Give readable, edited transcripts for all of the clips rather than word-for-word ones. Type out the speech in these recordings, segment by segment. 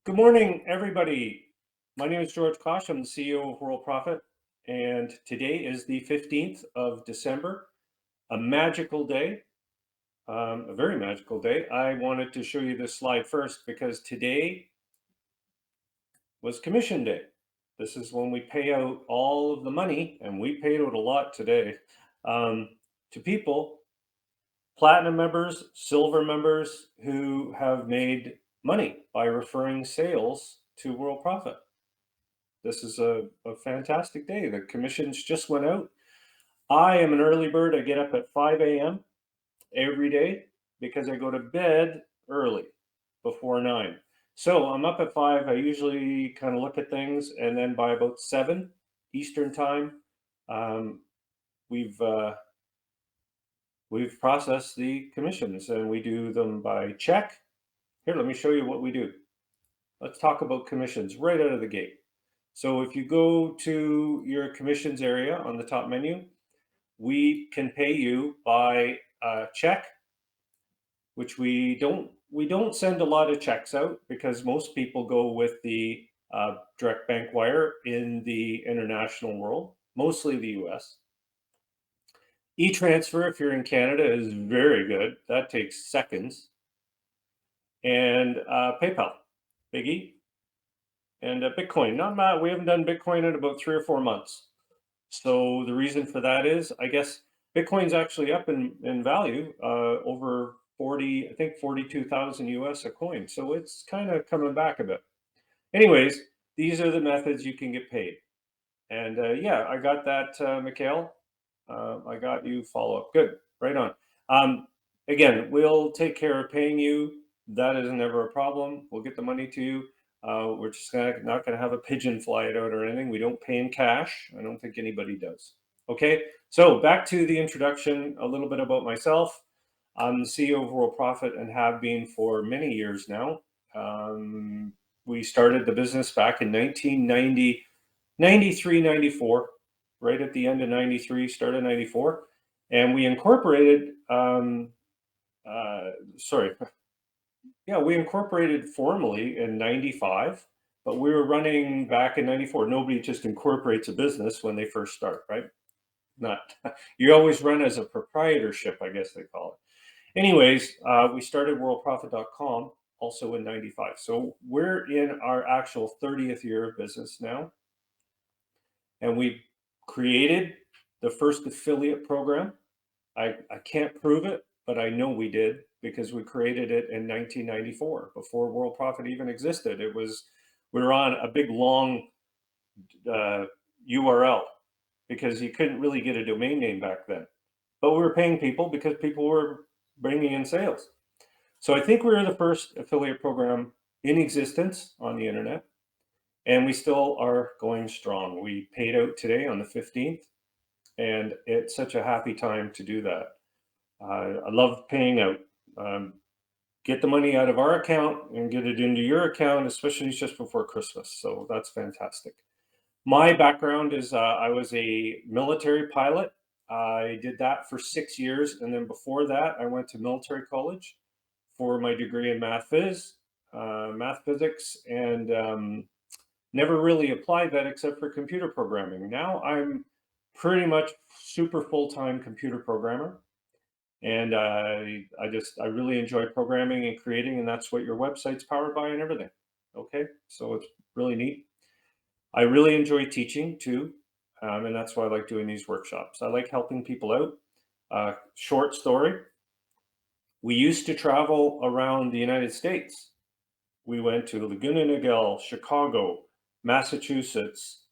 Good morning, everybody. My name is George Kosch. I'm the CEO of Worldprofit, and today is the 15th of December, a magical day, a very magical day. I wanted to show you this slide first because today was Commission Day. This is when we pay out all of the money, and we paid out a lot today, to people, platinum members, silver members who have made money by referring sales to Worldprofit. This is a fantastic day. The commissions just went out. I am an early bird. I get up at 5 a.m. every day because I go to bed early, before 9. So I'm up at 5. I usually kind of look at things, and then by about 7 Eastern time, um, we've processed the commissions, and we do them by check. Here, let me show you what we do. Let's talk about commissions right out of the gate. So if you go to your commissions area on the top menu, we can pay you by check, which we don't send a lot of checks out because most people go with the direct bank wire in the international world, mostly the US. E-transfer, if you're in Canada, is very good. That takes seconds. And PayPal, Big E. And Bitcoin, not bad. We haven't done Bitcoin in about 3 or 4 months. So the reason for that is, I guess, Bitcoin's actually up in value, over 40, I think 42,000 US a coin. So it's kind of coming back a bit. Anyways, these are the methods you can get paid. And yeah, I got that, Mikhail. I got you follow up. Good, right on. Again, we'll take care of paying you. That is never a problem. We'll get the money to you. We're just not going to have a pigeon fly it out or anything. We don't pay in cash. I don't think anybody does. Okay, so back to the introduction, a little bit about myself. I'm the CEO of Worldprofit and have been for many years now. We started the business back in 1990, 93, 94, right at the end of 93, start of 94. And we incorporated, we incorporated formally in 95, but we were running back in 94. Nobody just incorporates a business when they first start, right? Not, you always run as a proprietorship, I guess they call it. Anyways, we started worldprofit.com also in 95. So we're in our actual 30th year of business now. And we created the first affiliate program. I can't prove it, but I know we did because we created it in 1994 before Worldprofit even existed. We were on a big long URL because you couldn't really get a domain name back then. But we were paying people because people were bringing in sales. So I think we were the first affiliate program in existence on the internet, and we still are going strong. We paid out today on the 15th, and it's such a happy time to do that. I love paying out. Get the money out of our account and get it into your account, especially just before Christmas. So that's fantastic. My background is I was a military pilot. I did that for 6 years. And then before that, I went to military college for my degree in math physics, and never really applied that except for computer programming. Now I'm pretty much super full-time computer programmer. And I really enjoy programming and creating, and that's what your website's powered by and everything. Okay, so it's really neat. I really enjoy teaching too, and that's why I like doing these workshops. I like helping people out. Short story, we used to travel around the United States. We went to Laguna Niguel, Chicago, Massachusetts,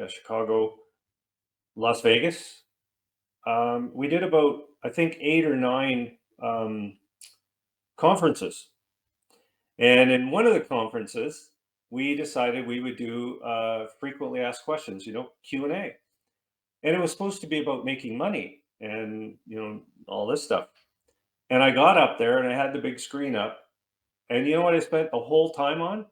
Chicago, Las Vegas. We did about, I think, 8 or 9 conferences. And in one of the conferences, we decided we would do frequently asked questions, Q&A. And it was supposed to be about making money and, all this stuff. And I got up there and I had the big screen up. And you know what I spent the whole time on?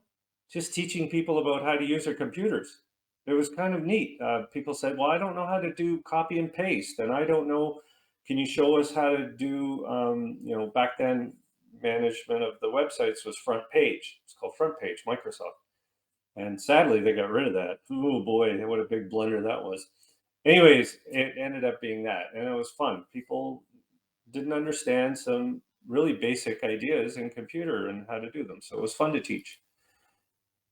Just teaching people about how to use their computers. It was kind of neat. People said, well, I don't know how to do copy and paste. And I don't know, can you show us how to do, back then, management of the websites was Front Page. It's called Front Page, Microsoft. And sadly, they got rid of that. Oh boy, what a big blunder that was. Anyways, it ended up being that, and it was fun. People didn't understand some really basic ideas in computer and how to do them, so it was fun to teach.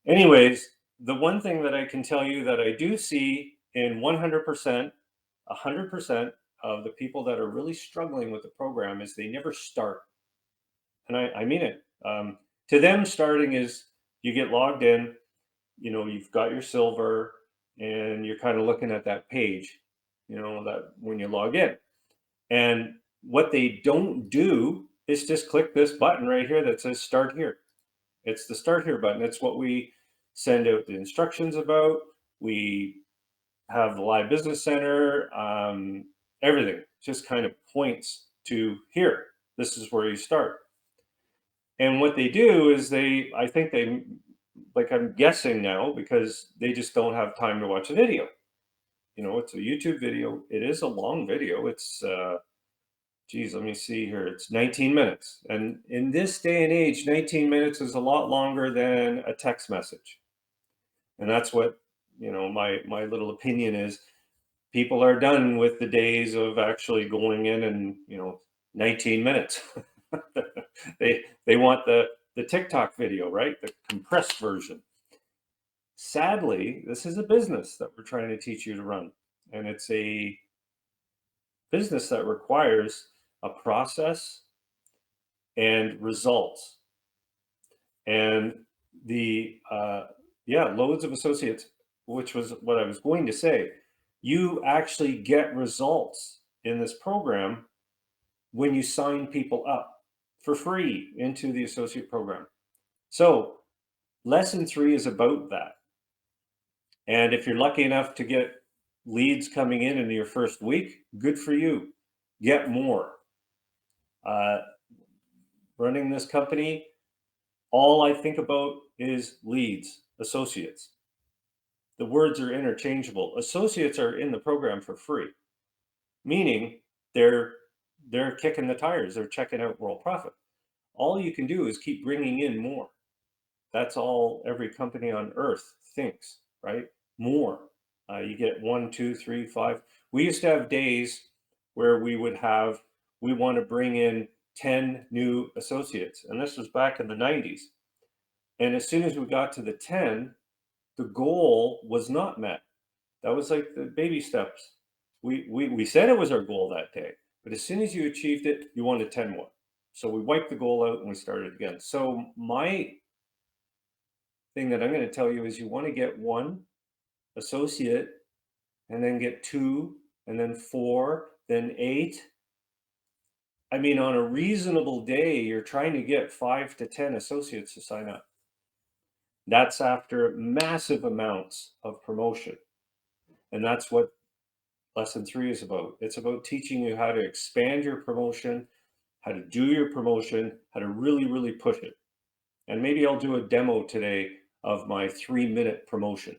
Anyways, the one thing that I can tell you that I do see in 100%, 100% of the people that are really struggling with the program is they never start. And I mean it. To them, starting is you get logged in, you've got your silver, and you're kind of looking at that page, that when you log in. And what they don't do is just click this button right here that says start here. It's the start here button. It's what we send out the instructions about. We have the live business center, everything just kind of points to here. This is where you start. And what they do is I think they, like I'm guessing now, because they just don't have time to watch a video. It's a YouTube video. It is a long video. It's, geez, let me see here. It's 19 minutes. And in this day and age, 19 minutes is a lot longer than a text message. And that's what, my little opinion is. People are done with the days of actually going in and, 19 minutes. they want the TikTok video, right? The compressed version. Sadly, this is a business that we're trying to teach you to run. And it's a business that requires a process and results. And loads of associates, which was what I was going to say. You actually get results in this program when you sign people up for free into the associate program. So lesson 3 is about that. And if you're lucky enough to get leads coming in your first week, good for you. Get more. Running this company, all I think about is leads, associates. The words are interchangeable. Associates are in the program for free, meaning they're kicking the tires. They're checking out Worldprofit. All you can do is keep bringing in more. That's all every company on earth thinks, right? More. You get 1, 2, 3, 5. We used to have days where we want to bring in 10 new associates. And this was back in the 90s. And as soon as we got to the 10, the goal was not met. That was like the baby steps. We said it was our goal that day, but as soon as you achieved it, you wanted 10 more. So we wiped the goal out and we started again. So my thing that I'm going to tell you is you want to get 1 associate, and then get 2, and then 4, then 8. I mean, on a reasonable day, you're trying to get 5 to 10 associates to sign up. That's after massive amounts of promotion. And that's what lesson 3 is about. It's about teaching you how to expand your promotion, how to do your promotion, how to really, really push it. And maybe I'll do a demo today of my 3-minute promotion.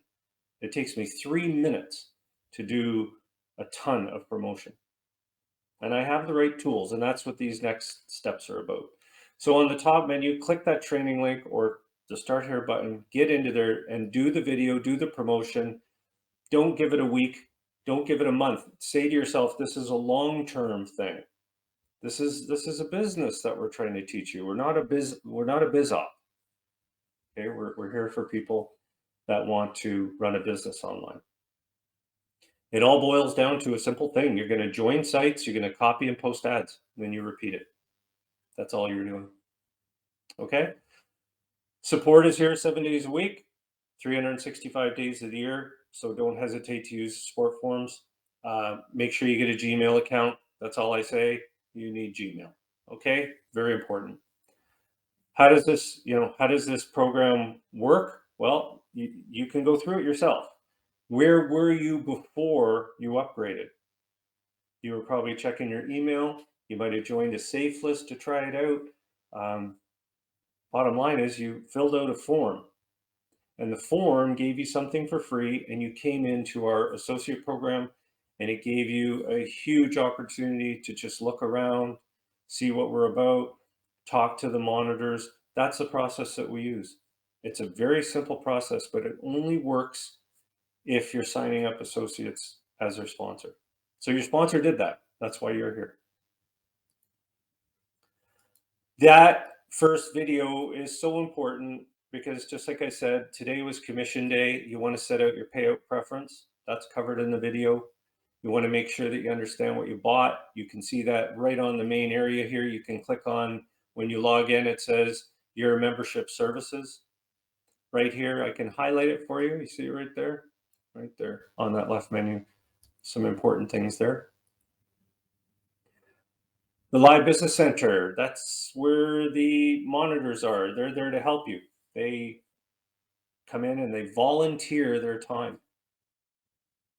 It takes me 3 minutes to do a ton of promotion. And I have the right tools, and that's what these next steps are about. So on the top menu, click that training link or the start here button, get into there and do the video, do the promotion. Don't give it a week. Don't give it a month. Say to yourself, this is a long-term thing. This is a business that we're trying to teach you. We're not a biz op. Okay, we're here for people that want to run a business online. It all boils down to a simple thing. You're going to join sites, you're going to copy and post ads, and then you repeat it. That's all you're doing. Okay? Support is here 7 days a week, 365 days of the year. So don't hesitate to use support forms. Make sure you get a Gmail account. That's all I say. You need Gmail. Okay? Very important. How does this program work? Well, you can go through it yourself. Where were you before you upgraded? You were probably checking your email. You might have joined a safe list to try it out. Bottom line is you filled out a form, and the form gave you something for free, and you came into our associate program, and it gave you a huge opportunity to just look around, see what we're about, talk to the monitors. That's the process that we use. It's a very simple process, but it only works if you're signing up associates as their sponsor. So your sponsor did that. That's why you're here. That first video is so important because, just like I said, today was commission day. You want to set out your payout preference. That's covered in the video. You want to make sure that you understand what you bought. You can see that right on the main area here. You can click on, when you log in, it says your membership services. Right here, I can highlight it for you. You see it right there on that left menu. Some important things there. The Live Business Center, that's where the monitors are. They're there to help you. They come in and they volunteer their time.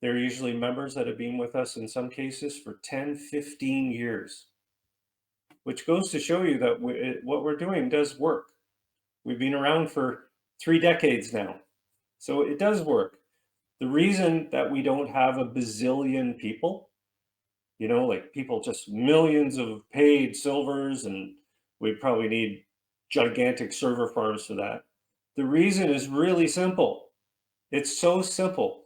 They're usually members that have been with us in some cases for 10, 15 years, which goes to show you that what we're doing does work. We've been around for 3 decades now, so it does work. The reason that we don't have a bazillion people, like people, just millions of paid silvers, and we probably need gigantic server farms for that. The reason is really simple. It's so simple.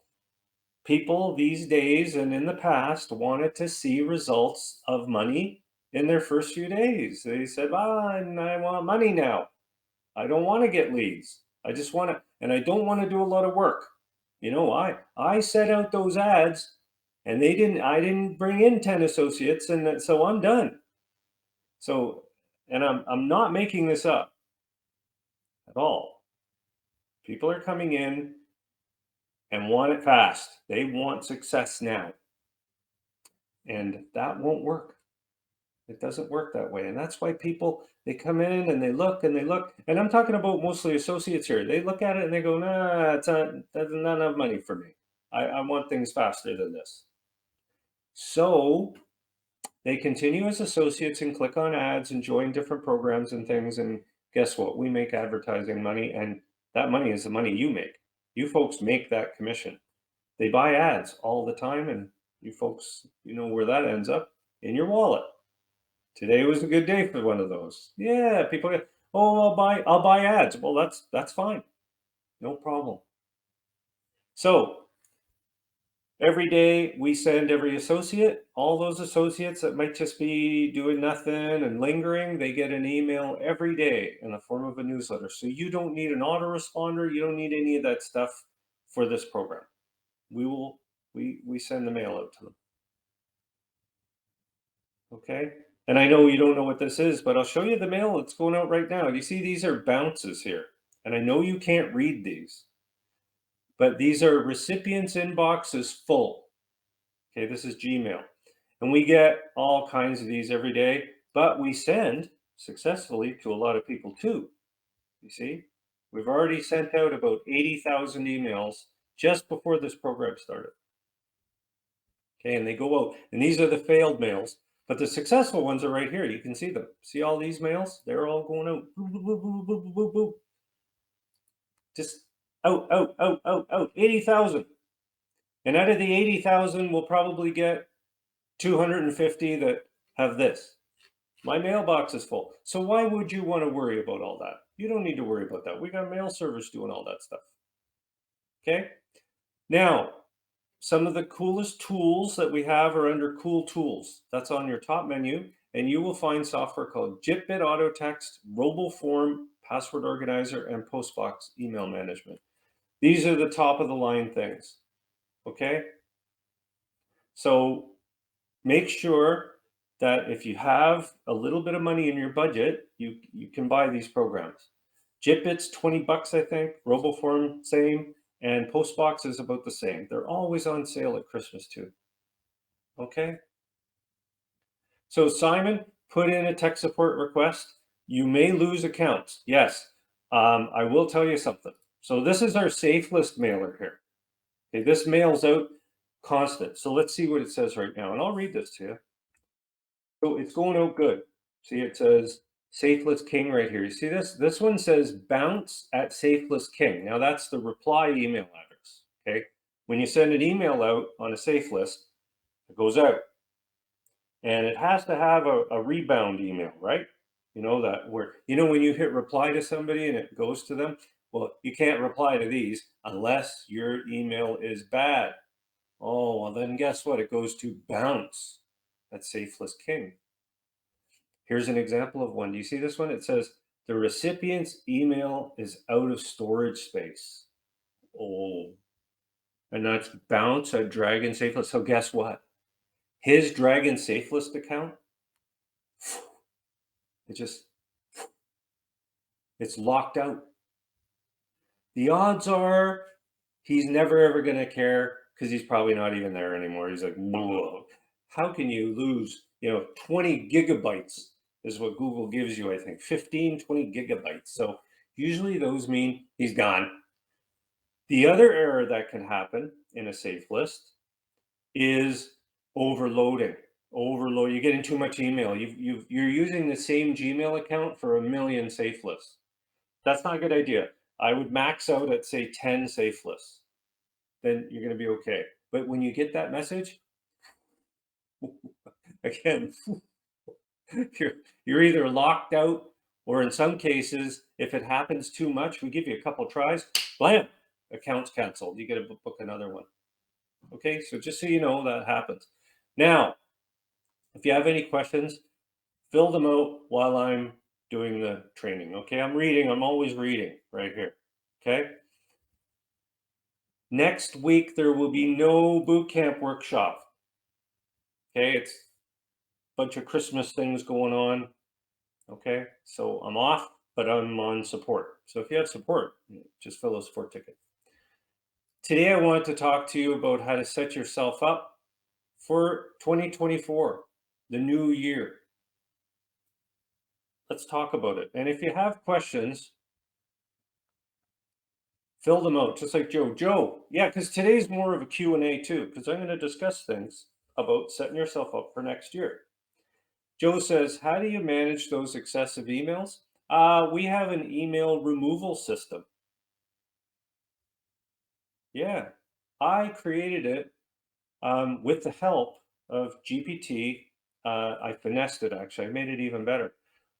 People these days and in the past wanted to see results of money in their first few days. They said, I want money now. I don't want to get leads. I just want to, and I don't want to do a lot of work. I set out those ads and I didn't bring in 10 associates, and so I'm done. So, and I'm not making this up at all. People are coming in and want it fast. They want success now. And that won't work. It doesn't work that way. And that's why people, they come in and they look and they look. And I'm talking about mostly associates here. They look at it and they go, nah, that's not enough money for me. I want things faster than this. So they continue as associates and click on ads and join different programs and things. And guess what? We make advertising money, and that money is the money you make. You folks make that commission. They buy ads all the time, and you folks, where that ends up, in your wallet. Today was a good day for one of those. Yeah, people get, oh, I'll buy ads. Well, that's fine. No problem. So every day we send every associate, all those associates that might just be doing nothing and lingering, they get an email every day in the form of a newsletter. So you don't need an autoresponder. You don't need any of that stuff for this program. We send the mail out to them. Okay. And I know you don't know what this is, but I'll show you the mail that's going out right now. You see, these are bounces here. And I know you can't read these, but these are recipients' inboxes full. Okay, this is Gmail. And we get all kinds of these every day, but we send successfully to a lot of people too. You see, we've already sent out about 80,000 emails just before this program started. Okay, and they go out, and these are the failed mails. But the successful ones are right here. You can see them. See all these mails? They're all going out. Boop, boop, boop, boop, boop, boop, boop. Just out, out, out, out, out. 80,000. And out of the 80,000, we'll probably get 250 that have this. My mailbox is full. So why would you want to worry about all that? You don't need to worry about that. We got mail servers doing all that stuff. Okay? Now, some of the coolest tools that we have are under Cool Tools. That's on your top menu, and you will find software called JitBit Auto Text, RoboForm, Password Organizer, and Postbox Email Management. These are the top of the line things. Okay? So make sure that if you have a little bit of money in your budget, you can buy these programs. JitBit's 20 bucks, I think. RoboForm, same. And Postbox is about the same. They're always on sale at Christmas too. Okay. So Simon, put in a tech support request. You may lose accounts. Yes. I will tell you something. So this is our safe list mailer here. Okay, this mails out constant. So let's see what it says right now. And I'll read this to you. So it's going out good. See, it says Safeless King right here. You see this? This one says bounce at Safeless King. Now that's the reply email address. Okay. When you send an email out on a safe list, it goes out. And it has to have a rebound email, right? You know that where, when you hit reply to somebody and it goes to them, well, you can't reply to these unless your email is bad. Oh, well, then guess what? It goes to bounce. That's Safeless King. Here's an example of one. Do you see this one? It says the recipient's email is out of storage space. Oh, and that's bounce at Dragon Safeless. So guess what? His Dragon Safeless account, it just, it's locked out. The odds are he's never ever going to care because he's probably not even there anymore. He's like, whoa. How can you lose, 20 gigabytes is what Google gives you, I think, 15, 20 gigabytes. So usually those mean he's gone. The other error that can happen in a safe list is overloading. Overload. You're getting too much email. You're using the same Gmail account for a million safe lists. That's not a good idea. I would max out at, say, 10 safe lists. Then you're going to be okay. But when you get that message, again, you're either locked out, or in some cases, if it happens too much, we give you a couple tries, blam, account's canceled. You get to book another one. Okay, so just so you know, that happens. Now, if you have any questions, fill them out while I'm doing the training. Okay, I'm reading. I'm always reading right here. Okay. Next week, there will be no bootcamp workshop. Okay, it's a bunch of Christmas things going on. Okay, so I'm off, but I'm on support. So if you have support, just fill a support ticket. Today, I want to talk to you about how to set yourself up for 2024, the new year. Let's talk about it. And if you have questions, fill them out, just like Joe. Joe, yeah, because today's more of a Q&A too, because I'm going to discuss things about setting yourself up for next year. Joe says, how do you manage those excessive emails? We have an email removal system. Yeah, I created it with the help of GPT. I finessed it, actually. I made it even better.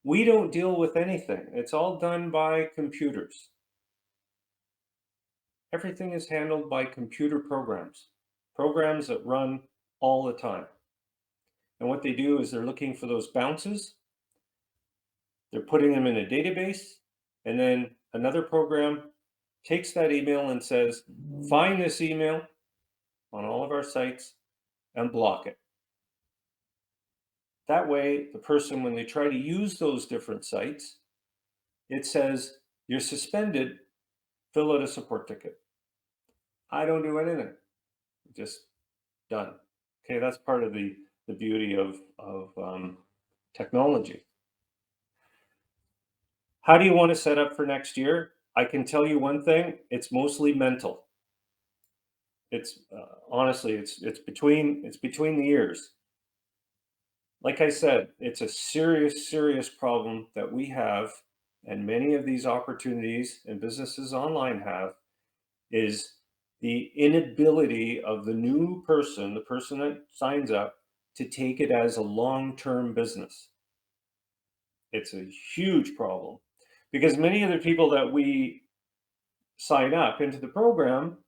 We don't deal with anything. It's all done by computers. Everything is handled by computer programs that run all the time. And what they do is they're looking for those bounces. They're putting them in a database, and then another program takes that email and says, find this email on all of our sites and block it. That way, the person, when they try to use those different sites, it says, you're suspended, fill out a support ticket. I don't do anything, just done. Okay, that's part of the beauty of technology. How do you want to set up for next year? I can tell you one thing, it's mostly mental. It's honestly, it's between the ears. Like I said, it's a serious problem that we have, and many of these opportunities and businesses online have, is the inability of the new person, the person that signs up, to take it as a long-term business. It's a huge problem because many of the people that we sign up into the program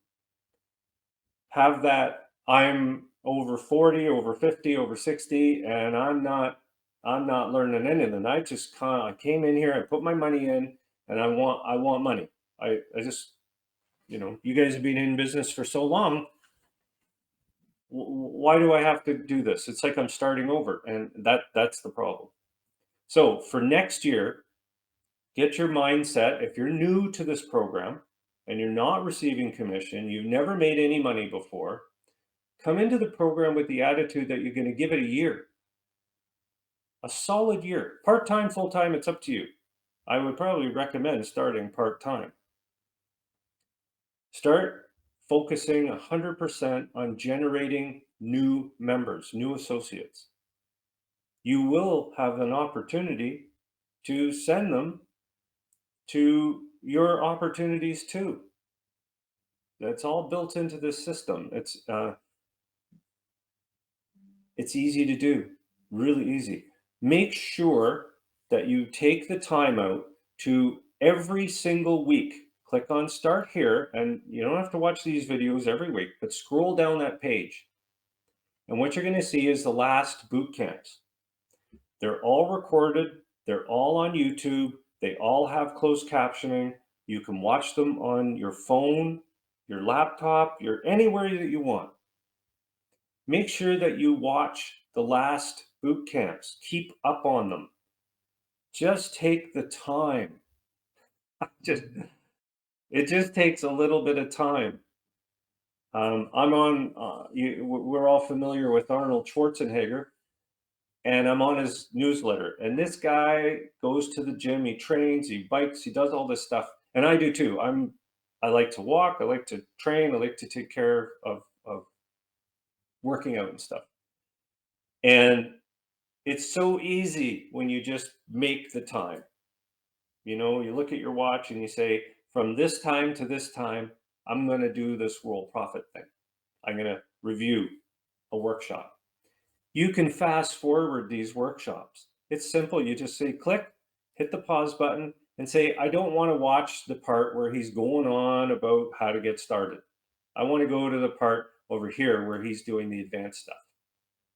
have that I'm over 40, over 50, over 60, and I'm not learning anything. I came in here, I put my money in, and I want money. I just, you guys have been in business for so long. Why do I have to do this? It's like I'm starting over, and that's the problem. So for next year, get your mindset. If you're new to this program and you're not receiving commission, you've never made any money before, come into the program with the attitude that you're going to give it a year, a solid year. Part-time, full-time, it's up to you. I would probably recommend starting part-time. Start focusing 100% on generating new members, new associates. You will have an opportunity to send them to your opportunities too. That's all built into this system. It's easy to do, really easy. Make sure that you take the time out to every single week click on start here, and you don't have to watch these videos every week, but scroll down that page. And what you're going to see is the last boot camps. They're all recorded, they're all on YouTube, they all have closed captioning. You can watch them on your phone, your laptop, anywhere that you want. Make sure that you watch the last boot camps. Keep up on them. Just take the time. Just it just takes a little bit of time. I'm on. We're all familiar with Arnold Schwarzenegger, and I'm on his newsletter. And this guy goes to the gym. He trains. He bikes. He does all this stuff, and I do too. I like to walk. I like to train. I like to take care of working out and stuff. And it's so easy when you just make the time. You look at your watch and you say, from this time to this time, I'm going to do this Worldprofit thing. I'm going to review a workshop. You can fast forward these workshops. It's simple. You just say, click, hit the pause button, and say, I don't want to watch the part where he's going on about how to get started. I want to go to the part over here where he's doing the advanced stuff.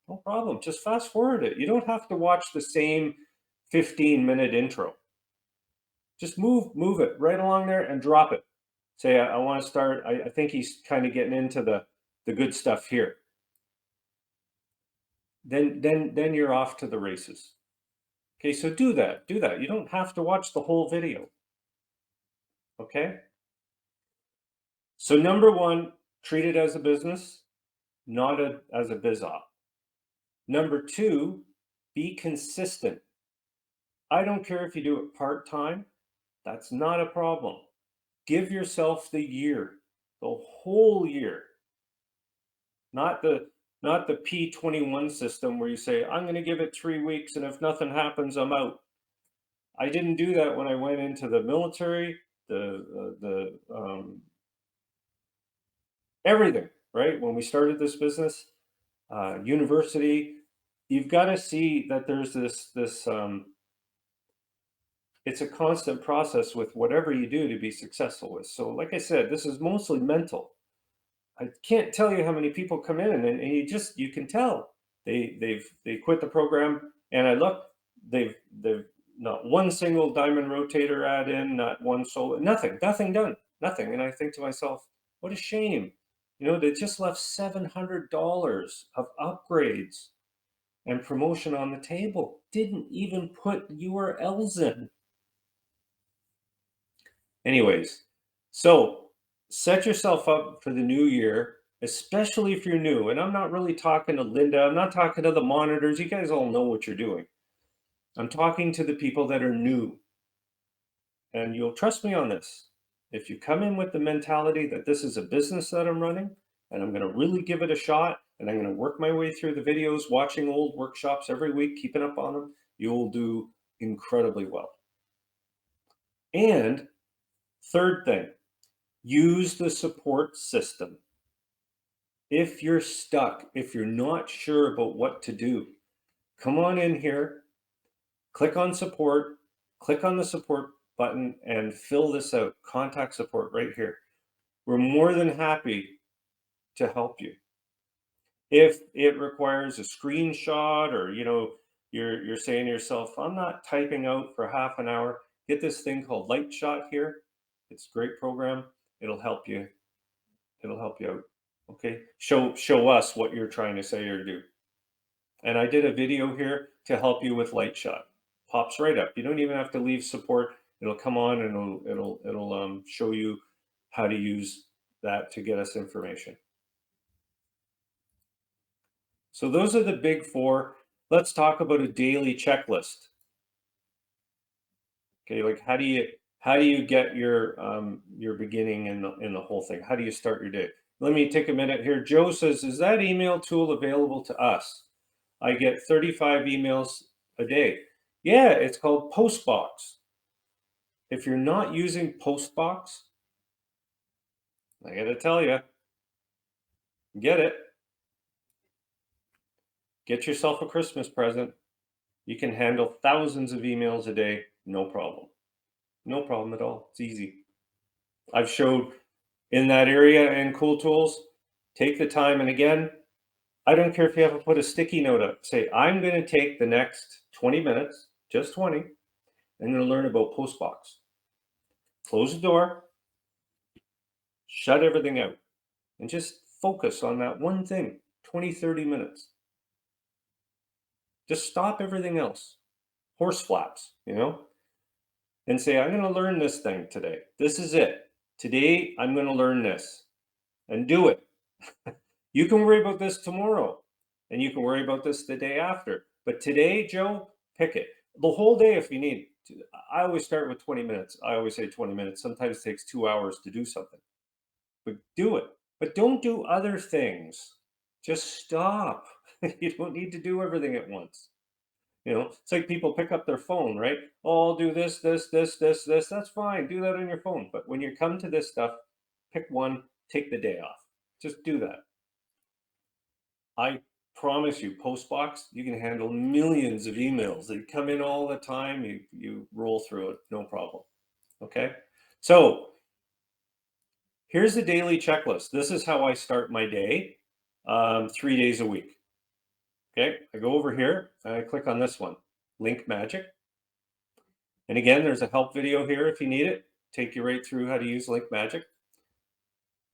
No problem. Just fast forward it. You don't have to watch the same 15-minute intro. Just move it right along there and drop it. Say, I want to start. I think he's kind of getting into the good stuff here. Then you're off to the races. Okay, so do that. You don't have to watch the whole video. Okay? So number one, treat it as a business, not as a biz op. Number two, be consistent. I don't care if you do it part-time. That's not a problem. Give yourself the year, the whole year. Not the P21 system where you say, I'm going to give it 3 weeks, and if nothing happens, I'm out. I didn't do that when I went into the military, everything, right? When we started this business, university, you've got to see that there's this it's a constant process with whatever you do to be successful with. So like I said, this is mostly mental. I can't tell you how many people come in and you can tell they quit the program, and I look, they've not one single diamond rotator ad in, not one solo, nothing done, nothing. And I think to myself, what a shame. They just left $700 of upgrades and promotion on the table. Didn't even put URLs in. Anyways, so set yourself up for the new year, especially if you're new. And I'm not really talking to Linda. I'm not talking to the monitors. You guys all know what you're doing. I'm talking to the people that are new. And you'll trust me on this. If you come in with the mentality that this is a business that I'm running, and I'm going to really give it a shot, and I'm going to work my way through the videos, watching old workshops every week, keeping up on them, you'll do incredibly well. And third thing, use the support system. If you're stuck, if you're not sure about what to do, come on in here, click on support, click on the support button, and fill this out. Contact support right here. We're more than happy to help you. If it requires a screenshot, or you're saying to yourself, I'm not typing out for half an hour, get this thing called Light Shot here. It's a great program. It'll help you out. Okay, show us what you're trying to say or do. And I did a video here to help you with Light Shot. Pops right up. You don't even have to leave support. It'll come on and it'll show you how to use that to get us information. So those are the big four. Let's talk about a daily checklist. Okay, like how do you get your beginning in the whole thing? How do you start your day? Let me take a minute here. Joe says, is that email tool available to us? I get 35 emails a day. Yeah, it's called Postbox. If you're not using Postbox, I gotta tell you, get it. Get yourself a Christmas present. You can handle thousands of emails a day, no problem. No problem at all. It's easy. I've showed in that area in Cool Tools, take the time. And again, I don't care if you have to put a sticky note up. Say, I'm going to take the next 20 minutes, just 20. I'm going to learn about Postbox. Close the door, shut everything out, and just focus on that one thing, 20, 30 minutes. Just stop everything else. Horse flaps, and say, I'm going to learn this thing today. This is it. Today, I'm going to learn this and do it. You can worry about this tomorrow and you can worry about this the day after. But today, Joe, pick it. The whole day if you need. I always start with 20 minutes. I always say 20 minutes. Sometimes it takes 2 hours to do something. But do it. But don't do other things. Just stop. You don't need to do everything at once. It's like people pick up their phone, right? Oh, I'll do this, this, this, this, this. That's fine. Do that on your phone. But when you come to this stuff, pick one, take the day off. Just do that. I promise you, Postbox, you can handle millions of emails. They come in all the time. You roll through it, no problem. Okay. So here's the daily checklist. This is how I start my day, 3 days a week. Okay. I go over here and I click on this one, Link Magic. And again, there's a help video here if you need it. Take you right through how to use Link Magic.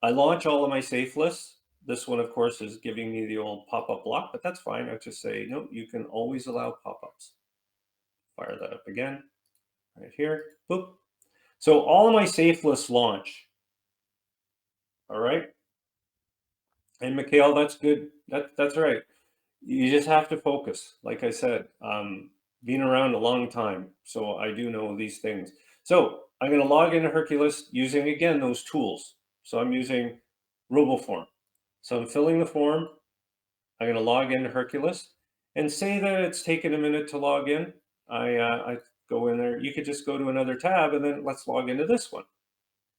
I launch all of my safe lists. This one, of course, is giving me the old pop-up block, but that's fine. I just say, no, you can always allow pop-ups. Fire that up again, right here, boop. So all of my safe lists launch. All right. And Mikhail, that's good. That's right. You just have to focus. Like I said, been around a long time, so I do know these things. So I'm going to log into Hercules using, again, those tools. So I'm using RoboForm. So I'm filling the form. I'm going to log into Hercules and say that it's taken a minute to log in. I go in there. You could just go to another tab and then let's log into this one.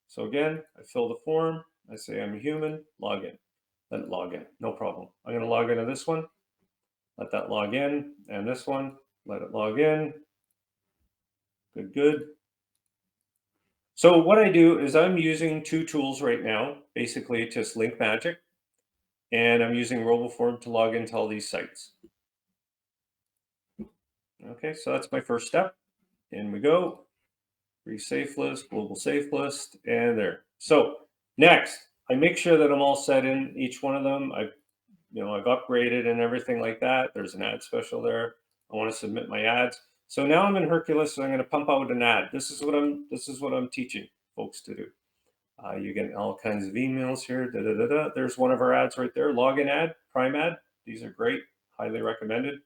So again, I fill the form. I say I'm a human, log in. Let it log in, no problem. I'm going to log into this one. Let that log in, and this one, let it log in. Good, good. So what I do is I'm using two tools right now, basically just Link Magic, and I'm using RoboForm to log into all these sites. Okay, so that's my first step. In we go. Free safe list, global safe list, and there. So next, I make sure that I'm all set in each one of them. I've upgraded and everything like that. There's an ad special there. I want to submit my ads. So now I'm in Hercules, so I'm going to pump out an ad. This is what I'm teaching folks to do. You get all kinds of emails here. There's one of our ads right there. Login ad, Prime ad. These are great. Highly recommended.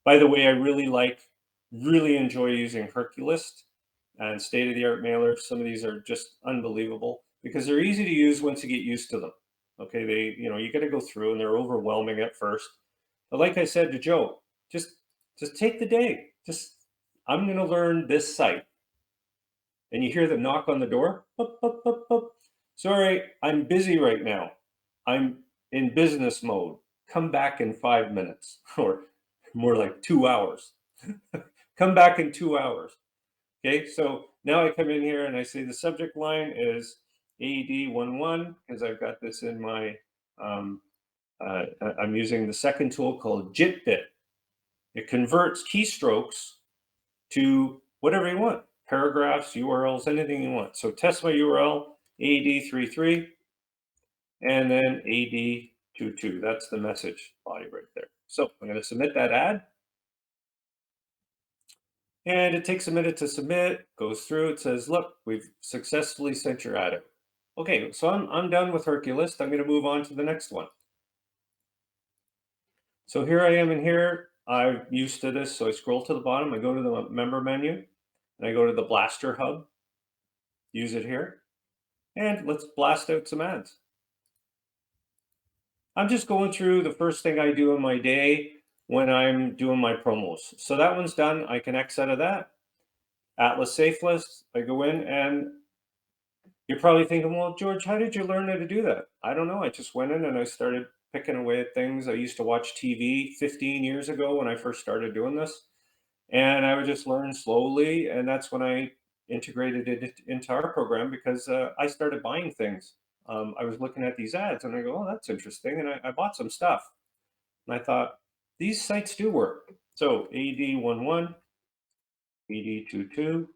By the way, I really enjoy using Hercules and state-of-the-art mailers. Some of these are just unbelievable because they're easy to use once you get used to them. Okay, you got to go through and they're overwhelming at first. But like I said to Joe, just take the day. I'm going to learn this site. And you hear the knock on the door. Boop, boop, boop, boop. Sorry, I'm busy right now. I'm in business mode. Come back in 5 minutes, or more like 2 hours. Come back in 2 hours. Okay, so now I come in here and I say the subject line is AED11 because I've got this in my, I'm using the second tool called JitBit. It converts keystrokes to whatever you want, paragraphs, URLs, anything you want. So test my URL, AED33, and then AED22. That's the message body right there. So I'm going to submit that ad. And it takes a minute to submit, goes through, it says, look, we've successfully sent your ad out. Okay, so I'm done with Hercules. I'm going to move on to the next one. So here I am in here. I'm used to this. So I scroll to the bottom. I go to the member menu and I go to the Blaster Hub. Use it here. And let's blast out some ads. I'm just going through the first thing I do in my day when I'm doing my promos. So that one's done. I can X out of that. Atlas Safe List. I go in and you're probably thinking, well, George, how did you learn how to do that? I don't know. I just went in and I started picking away at things. I used to watch TV 15 years ago when I first started doing this. And I would just learn slowly. And that's when I integrated it into our program because I started buying things. I was looking at these ads and I go, oh, that's interesting. And I bought some stuff. And I thought, these sites do work. So AD11, AD22,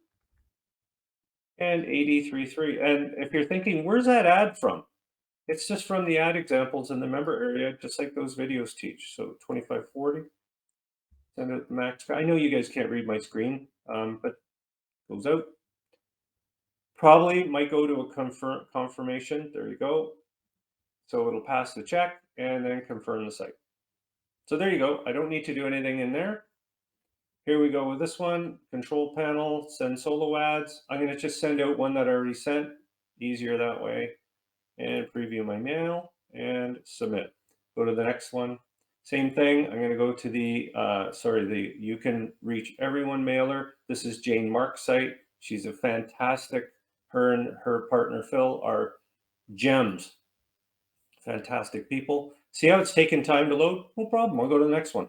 and AD33. And if you're thinking, where's that ad from? It's just from the ad examples in the member area, just like those videos teach. So 2540, send out the max. I know you guys can't read my screen, but goes out. Probably might go to a confirmation. There you go. So it'll pass the check and then confirm the site. So there you go. I don't need to do anything in there. Here we go with this one, control panel, send solo ads. I'm going to just send out one that I already sent, easier that way, and preview my mail and submit. Go to the next one. Same thing. I'm going to go to the you can reach everyone mailer. This is Jane Mark's site. She's a fantastic, her and her partner Phil are gems. Fantastic people. See how it's taking time to load? No problem. I'll go to the next one.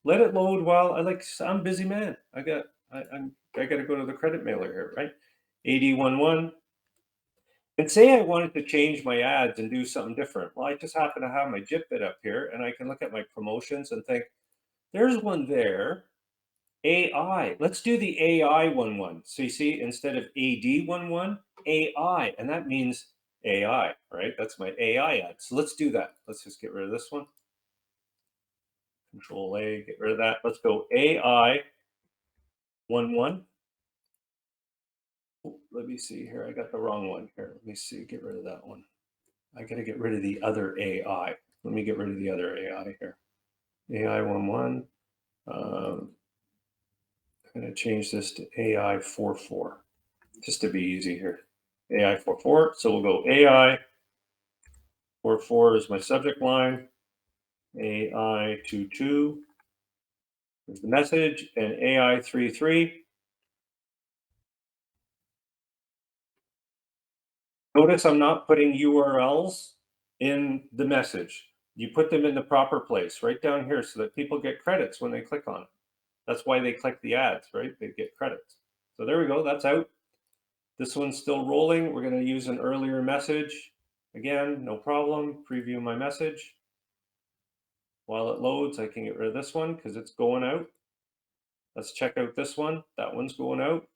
Let it load while I'm a busy man. I got to go to the credit mailer here, right? 8011. And say I wanted to change my ads and do something different. Well, I just happen to have my Jitbit up here and I can look at my promotions and think, there's one there. AI. Let's do the AI 11. So you see, instead of AD11, AI. And that means AI, right? That's my AI ad. So let's do that. Let's just get rid of this one. Control A, get rid of that. Let's go AI 11. Oh, let me see here. I got the wrong one here. Let me see. Get rid of that one. I got to get rid of the other AI. Let me get rid of the other AI here. AI 11. I'm going to change this to AI 44, just to be easy here. AI 44. So we'll go AI 44 is my subject line. AI 22 is the message, and AI 33. Notice I'm not putting URLs in the message. You put them in the proper place, right down here, so that people get credits when they click on it. That's why they click the ads, right? They get credits. So there we go. That's out. This one's still rolling. We're going to use an earlier message. Again, no problem. Preview my message. While it loads, I can get rid of this one because it's going out. Let's check out this one. That one's going out.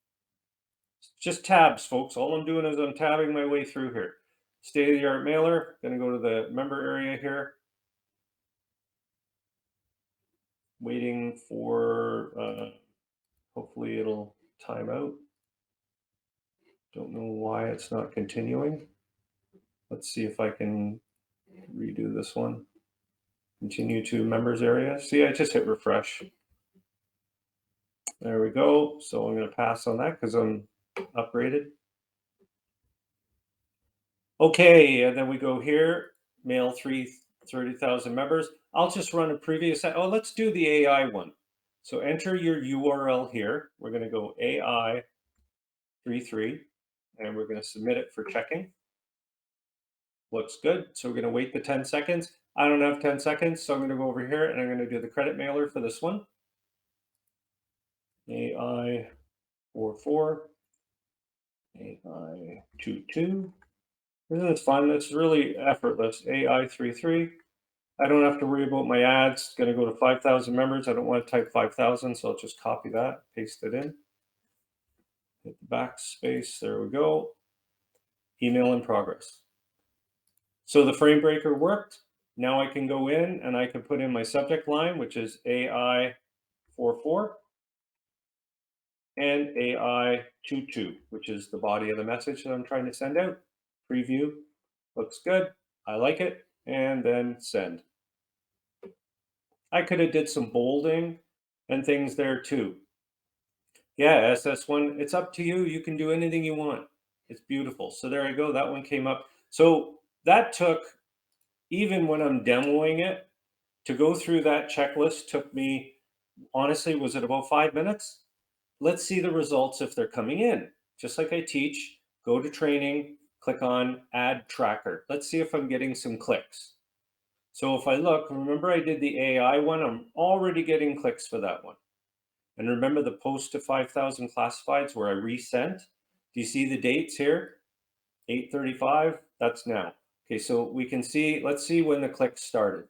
It's just tabs, folks. All I'm doing is I'm tabbing my way through here. State-of-the-art mailer. Going to go to the member area here. Waiting for, hopefully it'll time out. Don't know why it's not continuing. Let's see if I can redo this one. Continue to members area. See, I just hit refresh. There we go. So I'm going to pass on that because I'm upgraded. Okay, and then we go here, mail 30,000 members. I'll just run a previous, oh, let's do the AI one. So enter your URL here. We're going to go AI 33, and we're going to submit it for checking. Looks good. So we're going to wait the 10 seconds. I don't have 10 seconds, so I'm going to go over here and I'm going to do the credit mailer for this one. AI 44, AI 22. Isn't this fun? It's really effortless. AI 33. I don't have to worry about my ads. It's going to go to 5,000 members. I don't want to type 5,000, so I'll just copy that, paste it in. Hit the backspace. There we go. Email in progress. So the frame breaker worked. Now I can go in and I can put in my subject line, which is AI 44 and AI 22, which is the body of the message that I'm trying to send out. Preview. Looks good. I like it. And then send. I could have did some bolding and things there too. Yeah, SS1, it's up to you. You can do anything you want. It's beautiful. So there I go. That one came up. So that took, even when I'm demoing it, to go through that checklist took me, honestly, was it about 5 minutes? Let's see the results if they're coming in. Just like I teach, go to training, click on ad tracker. Let's see if I'm getting some clicks. So if I look, remember I did the AI one, I'm already getting clicks for that one. And remember the post to 5,000 classifieds where I resent? Do you see the dates here? 8:35, that's now. Okay, so we can see, let's see when the clicks started.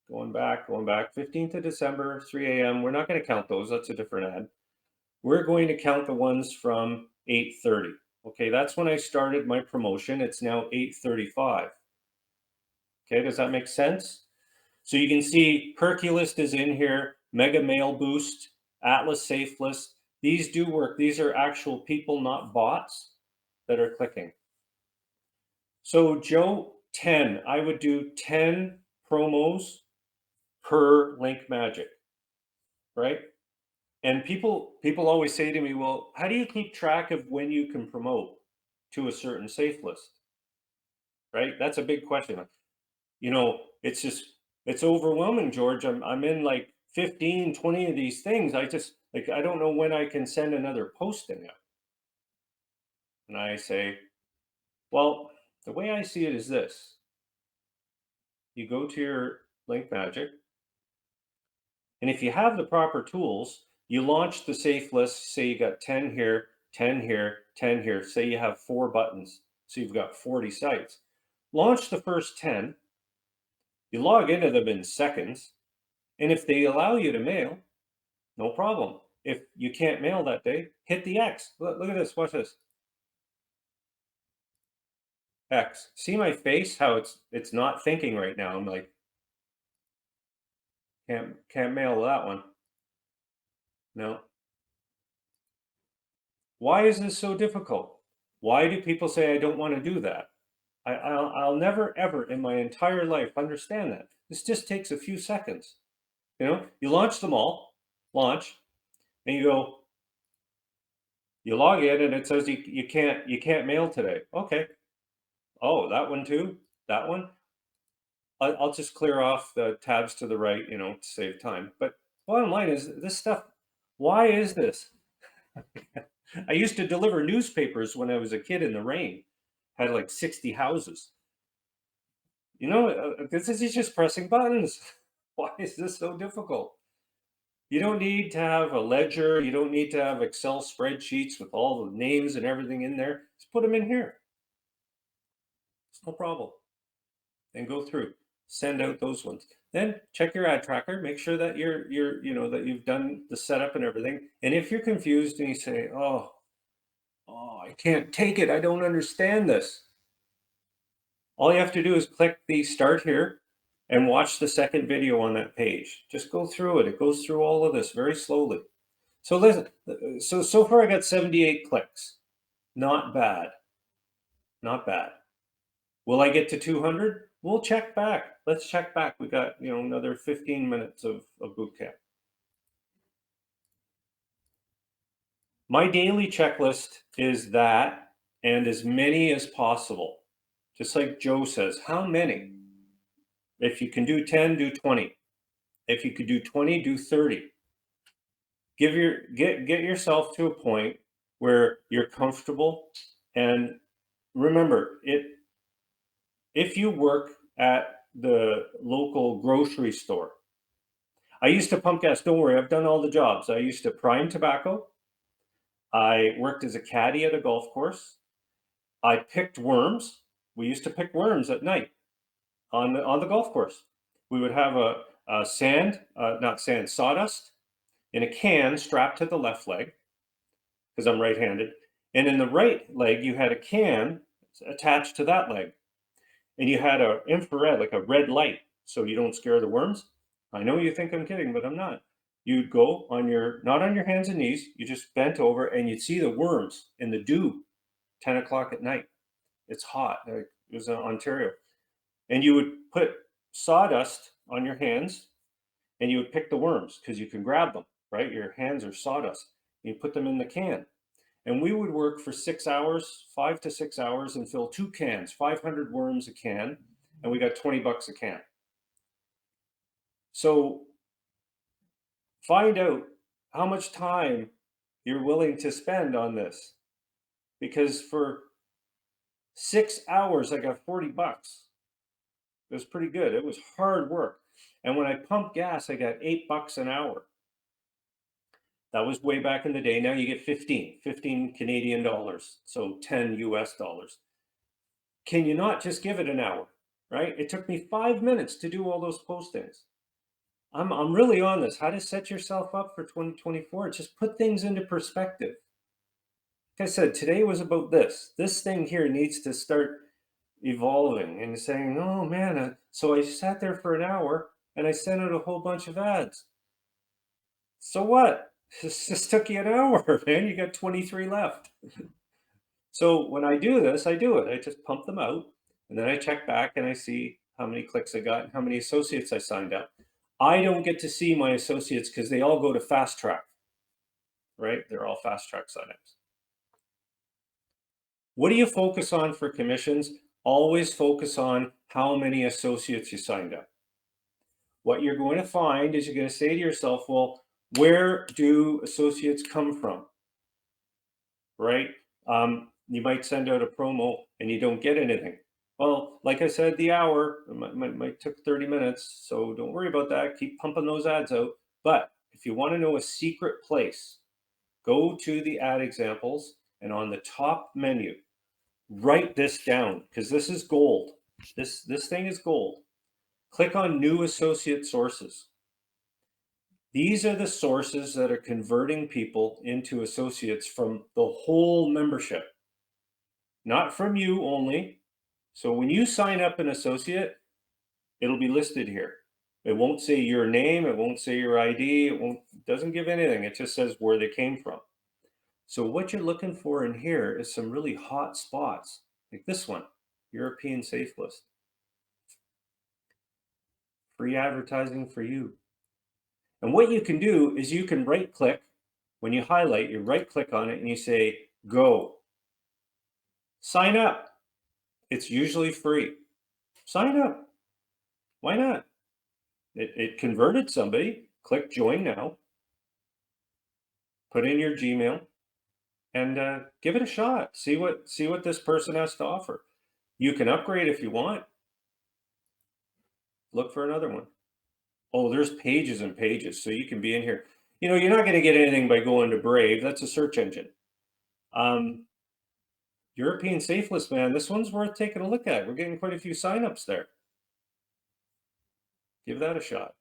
Going back, 15th of December, 3 a.m. We're not going to count those. That's a different ad. We're going to count the ones from 8:30. Okay, that's when I started my promotion. It's now 8:35. Okay, does that make sense? So you can see Perculist is in here, Mega Mail Boost, Atlas Safe List. These do work. These are actual people, not bots, that are clicking. So Joe, 10. I would do 10 promos per Link Magic, right? And people always say to me, well, how do you keep track of when you can promote to a certain safe list? Right? That's a big question. It's just it's overwhelming, George. I'm in like 15, 20 of these things. I don't know when I can send another posting out. And I say, well, the way I see it is this. You go to your Link Magic, and if you have the proper tools, you launch the safe list. Say you got 10 here, 10 here, 10 here. Say you have 4 buttons. So you've got 40 sites. Launch the first 10. You log into them in seconds. And if they allow you to mail, no problem. If you can't mail that day, hit the X. Look at this. Watch this. X. See my face? How it's not thinking right now. I'm like, can't mail that one. No. Why is this so difficult? Why do people say I don't want to do that? I'll never ever in my entire life understand that. This just takes a few seconds. You launch them all, launch, and you log in, and it says you can't mail today. Okay. Oh, that one too. That one. I'll just clear off the tabs to the right, to save time. But bottom line is this stuff. Why is this? I used to deliver newspapers when I was a kid in the rain. Had like 60 houses. This is just pressing buttons. Why is this so difficult? You don't need to have a ledger. You don't need to have Excel spreadsheets with all the names and everything in there. Just put them in here. It's no problem. And go through. Send out those ones. Then check your ad tracker. Make sure that that you've done the setup and everything. And if you're confused and you say, "Oh, I can't take it. I don't understand this." All you have to do is click the start here and watch the second video on that page. Just go through it. It goes through all of this very slowly. So listen, so far I got 78 clicks. Not bad. Not bad. Will I get to 200? We'll check back. Let's check back. We got, another 15 minutes of bootcamp. My daily checklist is that and as many as possible. Just like Joe says, how many? If you can do 10, do 20. If you could do 20, do 30. Get yourself to a point where you're comfortable. And remember, if you work at the local grocery store, I used to pump gas. Don't worry, I've done all the jobs. I used to prime tobacco. I worked as a caddy at a golf course. I picked worms. We used to pick worms at night on the golf course. We would have a sawdust in a can strapped to the left leg because I'm right-handed. And in the right leg, you had a can attached to that leg. And you had an infrared, like a red light, so you don't scare the worms. I know you think I'm kidding, but I'm not. You'd go not on your hands and knees, you just bent over and you'd see the worms in the dew, 10 o'clock at night. It's hot. It was in Ontario. And you would put sawdust on your hands and you would pick the worms because you can grab them, right? Your hands are sawdust. You put them in the can. And we would work for 6 hours, 5 to 6 hours, and fill 2 cans, 500 worms a can, and we got $20 a can. So find out how much time you're willing to spend on this. Because for 6 hours, I got $40. It was pretty good. It was hard work. And when I pumped gas, I got $8 an hour. That was way back in the day. Now you get 15 Canadian dollars. So 10 US dollars. Can you not just give it an hour, right? It took me 5 minutes to do all those postings. I'm really on this. How to set yourself up for 2024. Just put things into perspective. Like I said, today was about this. This thing here needs to start evolving and saying, oh man, so I sat there for an hour and I sent out a whole bunch of ads. So what? This just took you an hour, man. You got 23 left. So when I do this, I do it. I just pump them out and then I check back and I see how many clicks I got and how many associates I signed up. I don't get to see my associates because they all go to fast track, right? They're all fast track signups. What do you focus on for commissions? Always focus on how many associates you signed up. What you're going to find is you're going to say to yourself, well, where do associates come from? Right? You might send out a promo and you don't get anything. Well, like I said, the hour might took 30 minutes, so don't worry about that. Keep pumping those ads out. But if you want to know a secret place, go to the ad examples and on the top menu, write this down because this is gold. This thing is gold. Click on new associate sources. These are the sources that are converting people into associates from the whole membership, not from you only. So when you sign up an associate, it'll be listed here. It won't say your name, it won't say your ID, it doesn't give anything. It just says where they came from. So what you're looking for in here is some really hot spots, like this one, European Safe List. Free advertising for you. And what you can do is you can right click. When you highlight, you right click on it and you say, go. Sign up. It's usually free. Sign up. Why not? It converted somebody. Click join now. Put in your Gmail and give it a shot. See what this person has to offer. You can upgrade if you want. Look for another one. Oh, there's pages and pages. So you can be in here. You know, you're not going to get anything by going to Brave. That's a search engine. European Safe List, man, this one's worth taking a look at. We're getting quite a few signups there. Give that a shot.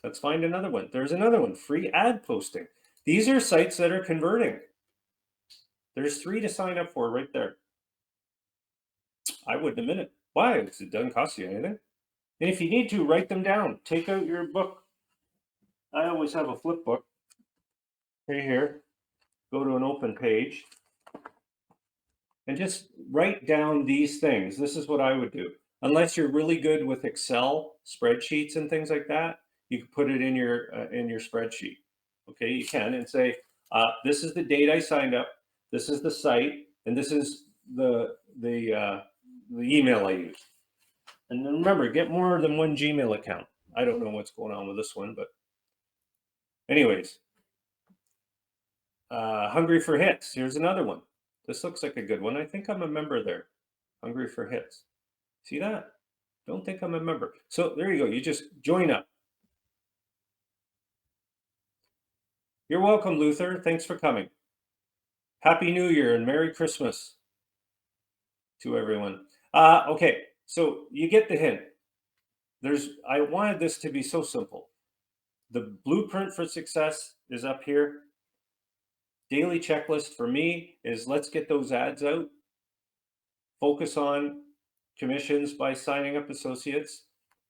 Let's find another one. There's another one, free ad posting. These are sites that are converting. There's 3 to sign up for right there. I wouldn't admit it. Why? Because it doesn't cost you anything. And if you need to, write them down. Take out your book. I always have a flip book right here. Go to an open page and just write down these things. This is what I would do. Unless you're really good with Excel spreadsheets and things like that, you can put it in your spreadsheet. Okay, you can and say, this is the date I signed up, this is the site, and this is the email I used. And then remember, get more than one Gmail account. I don't know what's going on with this one, but anyways, Hungry for Hits. Here's another one. This looks like a good one. I think I'm a member there. Hungry for Hits. See that? Don't think I'm a member. So there you go. You just join up. You're welcome, Luther. Thanks for coming. Happy New Year and Merry Christmas to everyone. Okay, so you get the hint. I wanted this to be so simple. The blueprint for success is up here. Daily checklist for me is let's get those ads out. Focus on commissions by signing up associates.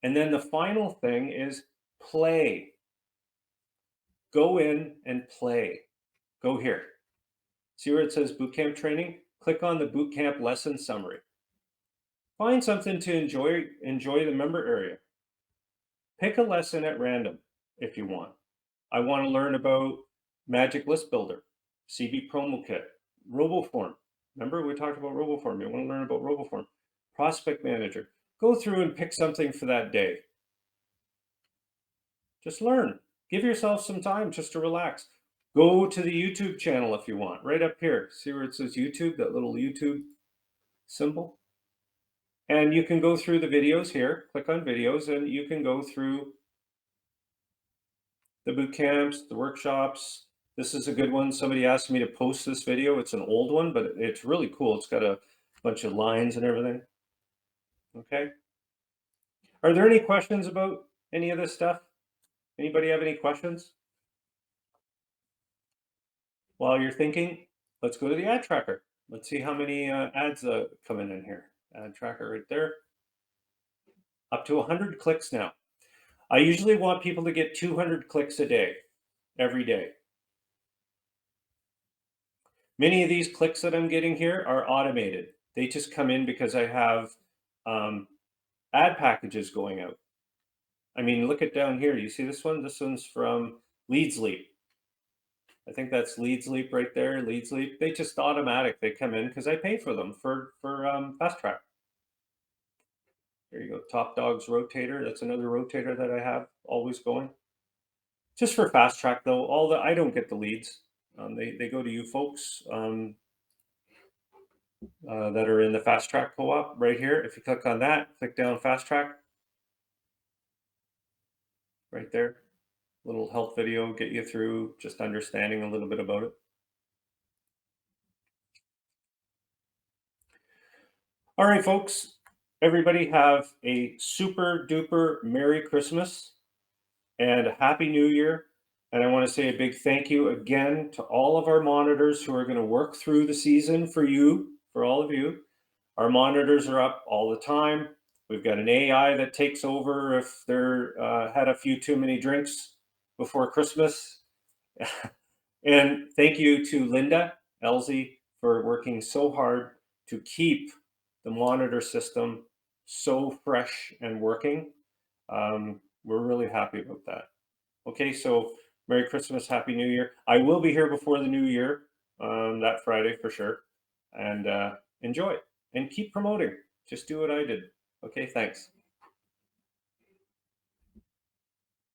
And then the final thing is play. Go in and play. Go here. See where it says Bootcamp training? Click on the Bootcamp lesson summary. Find something to enjoy the member area. Pick a lesson at random if you want. I want to learn about Magic List Builder, CB Promo Kit, RoboForm. Remember we talked about RoboForm. You want to learn about RoboForm. Prospect Manager. Go through and pick something for that day. Just learn. Give yourself some time just to relax. Go to the YouTube channel if you want, right up here. See where it says YouTube, that little YouTube symbol? And you can go through the videos here, click on videos, and you can go through the boot camps, the workshops, This is a good one. Somebody asked me to post this video. It's an old one, but it's really cool. It's got a bunch of lines and everything. Okay. Are there any questions about any of this stuff? Anybody have any questions? While you're thinking, let's go to the ad tracker. Let's see how many ads come in here. Ad tracker right there. Up to 100 clicks now. I usually want people to get 200 clicks a day, every day. Many of these clicks that I'm getting here are automated. They just come in because I have ad packages going out. I mean, look at down here. You see this one? This one's from Leads Leap. I think that's Leads Leap right there. Leads Leap. They just automatic. They come in because I pay for them for Fast Track. There you go. Top Dogs Rotator. That's another rotator that I have always going. Just for Fast Track though, I don't get the leads. They go to you folks that are in the Fast Track co-op right here. If you click on that, click down Fast Track right there. Little help video, get you through just understanding a little bit about it. All right, folks. Everybody have a super duper Merry Christmas and a Happy New Year. And I want to say a big thank you again to all of our monitors who are going to work through the season for you, for all of you. Our monitors are up all the time. We've got an AI that takes over if they're had a few too many drinks before Christmas. And thank you to Linda Elsie for working so hard to keep the monitor system so fresh and working. We're really happy about that. Okay, so Merry Christmas, Happy New Year. I will be here before the new year, that Friday for sure. And enjoy and keep promoting. Just do what I did. Okay, thanks.